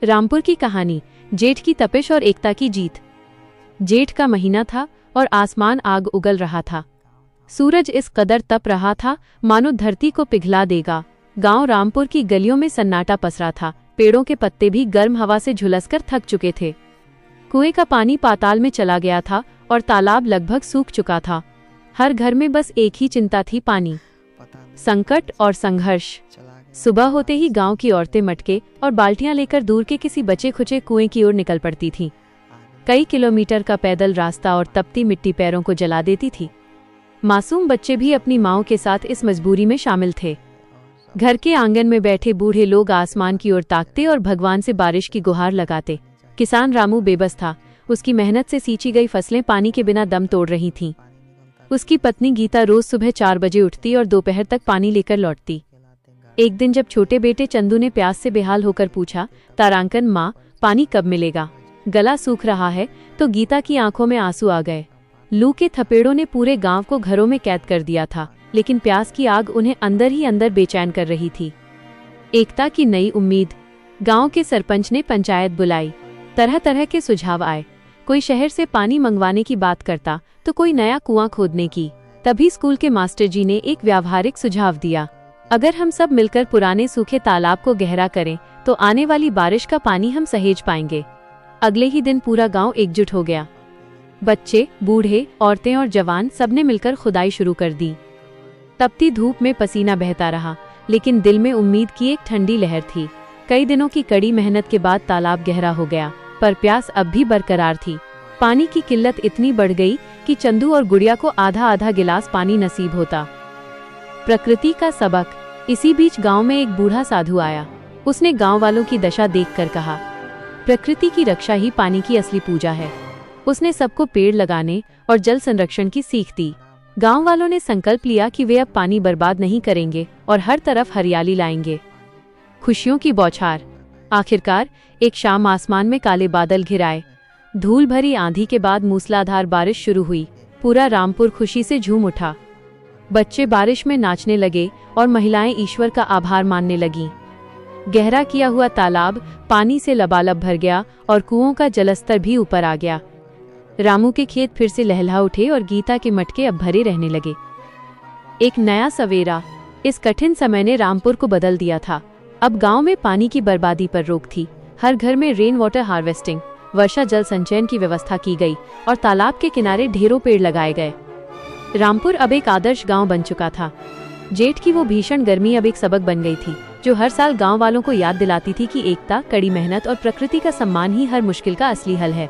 रामपुर की कहानी, जेठ की तपिश और एकता की जीत। जेठ का महीना था और आसमान आग उगल रहा था। सूरज इस कदर तप रहा था मानो धरती को पिघला देगा। गांव रामपुर की गलियों में सन्नाटा पसरा था। पेड़ों के पत्ते भी गर्म हवा से झुलसकर थक चुके थे। कुएं का पानी पाताल में चला गया था और तालाब लगभग सूख चुका था। हर घर में बस एक ही चिंता थी, पानी, संकट और संघर्ष। सुबह होते ही गांव की औरतें मटके और बाल्टियां लेकर दूर के किसी बचे खुचे कुएं की ओर निकल पड़ती थीं। कई किलोमीटर का पैदल रास्ता और तपती मिट्टी पैरों को जला देती थी। मासूम बच्चे भी अपनी माओं के साथ इस मजबूरी में शामिल थे। घर के आंगन में बैठे बूढ़े लोग आसमान की ओर ताकते और भगवान से बारिश की गुहार लगाते। किसान रामू बेबस था। उसकी मेहनत से सींची गई फसलें पानी के बिना दम तोड़ रही थीं। उसकी पत्नी गीता रोज सुबह 4 बजे उठती और दोपहर तक पानी लेकर लौटती। एक दिन जब छोटे बेटे चंदू ने प्यास से बेहाल होकर पूछा, तारांकन माँ, पानी कब मिलेगा? गला सूख रहा है, तो गीता की आंखों में आंसू आ गए। लू के थपेड़ों ने पूरे गांव को घरों में कैद कर दिया था, लेकिन प्यास की आग उन्हें अंदर ही अंदर बेचैन कर रही थी। एकता की नई उम्मीद। गांव के सरपंच ने पंचायत बुलाई। तरह तरह के सुझाव आए। कोई शहर से पानी मंगवाने की बात करता, तो कोई नया कुआं खोदने की। तभी स्कूल के मास्टर जी ने एक व्यावहारिक सुझाव दिया। अगर हम सब मिलकर पुराने सूखे तालाब को गहरा करें, तो आने वाली बारिश का पानी हम सहेज पाएंगे। अगले ही दिन पूरा गांव एकजुट हो गया। बच्चे, बूढ़े, औरतें और जवान सबने मिलकर खुदाई शुरू कर दी। तपती धूप में पसीना बहता रहा, लेकिन दिल में उम्मीद की एक ठंडी लहर थी। कई दिनों की कड़ी मेहनत के बाद तालाब गहरा हो गया, पर प्यास अब भी बरकरार थी। पानी की किल्लत इतनी बढ़ गई कि चंदू और गुड़िया को आधा आधा गिलास पानी नसीब होता। प्रकृति का सबक। इसी बीच गांव में एक बूढ़ा साधु आया। उसने गांव वालों की दशा देखकर कहा, प्रकृति की रक्षा ही पानी की असली पूजा है। उसने सबको पेड़ लगाने और जल संरक्षण की सीख दी। गांव वालों ने संकल्प लिया कि वे अब पानी बर्बाद नहीं करेंगे और हर तरफ हरियाली लाएंगे। खुशियों की बौछार। आखिरकार एक शाम आसमान में काले बादल घिर आए। धूल भरी आंधी के बाद मूसलाधार बारिश शुरू हुई। पूरा रामपुर खुशी से झूम उठा। बच्चे बारिश में नाचने लगे और महिलाएं ईश्वर का आभार मानने लगीं। गहरा किया हुआ तालाब पानी से लबालब भर गया और कुओं का जलस्तर भी ऊपर आ गया। रामू के खेत फिर से लहला उठे और गीता के मटके अब भरे रहने लगे। एक नया सवेरा। इस कठिन समय ने रामपुर को बदल दिया था। अब गांव में पानी की बर्बादी पर रोक थी। हर घर में रेन वाटर हार्वेस्टिंग, वर्षा जल संचयन की व्यवस्था की गई और तालाब के किनारे ढेरों पेड़ लगाए गए। रामपुर अब एक आदर्श गांव बन चुका था। जेठ की वो भीषण गर्मी अब एक सबक बन गई थी, जो हर साल गांव वालों को याद दिलाती थी कि एकता, कड़ी मेहनत और प्रकृति का सम्मान ही हर मुश्किल का असली हल है।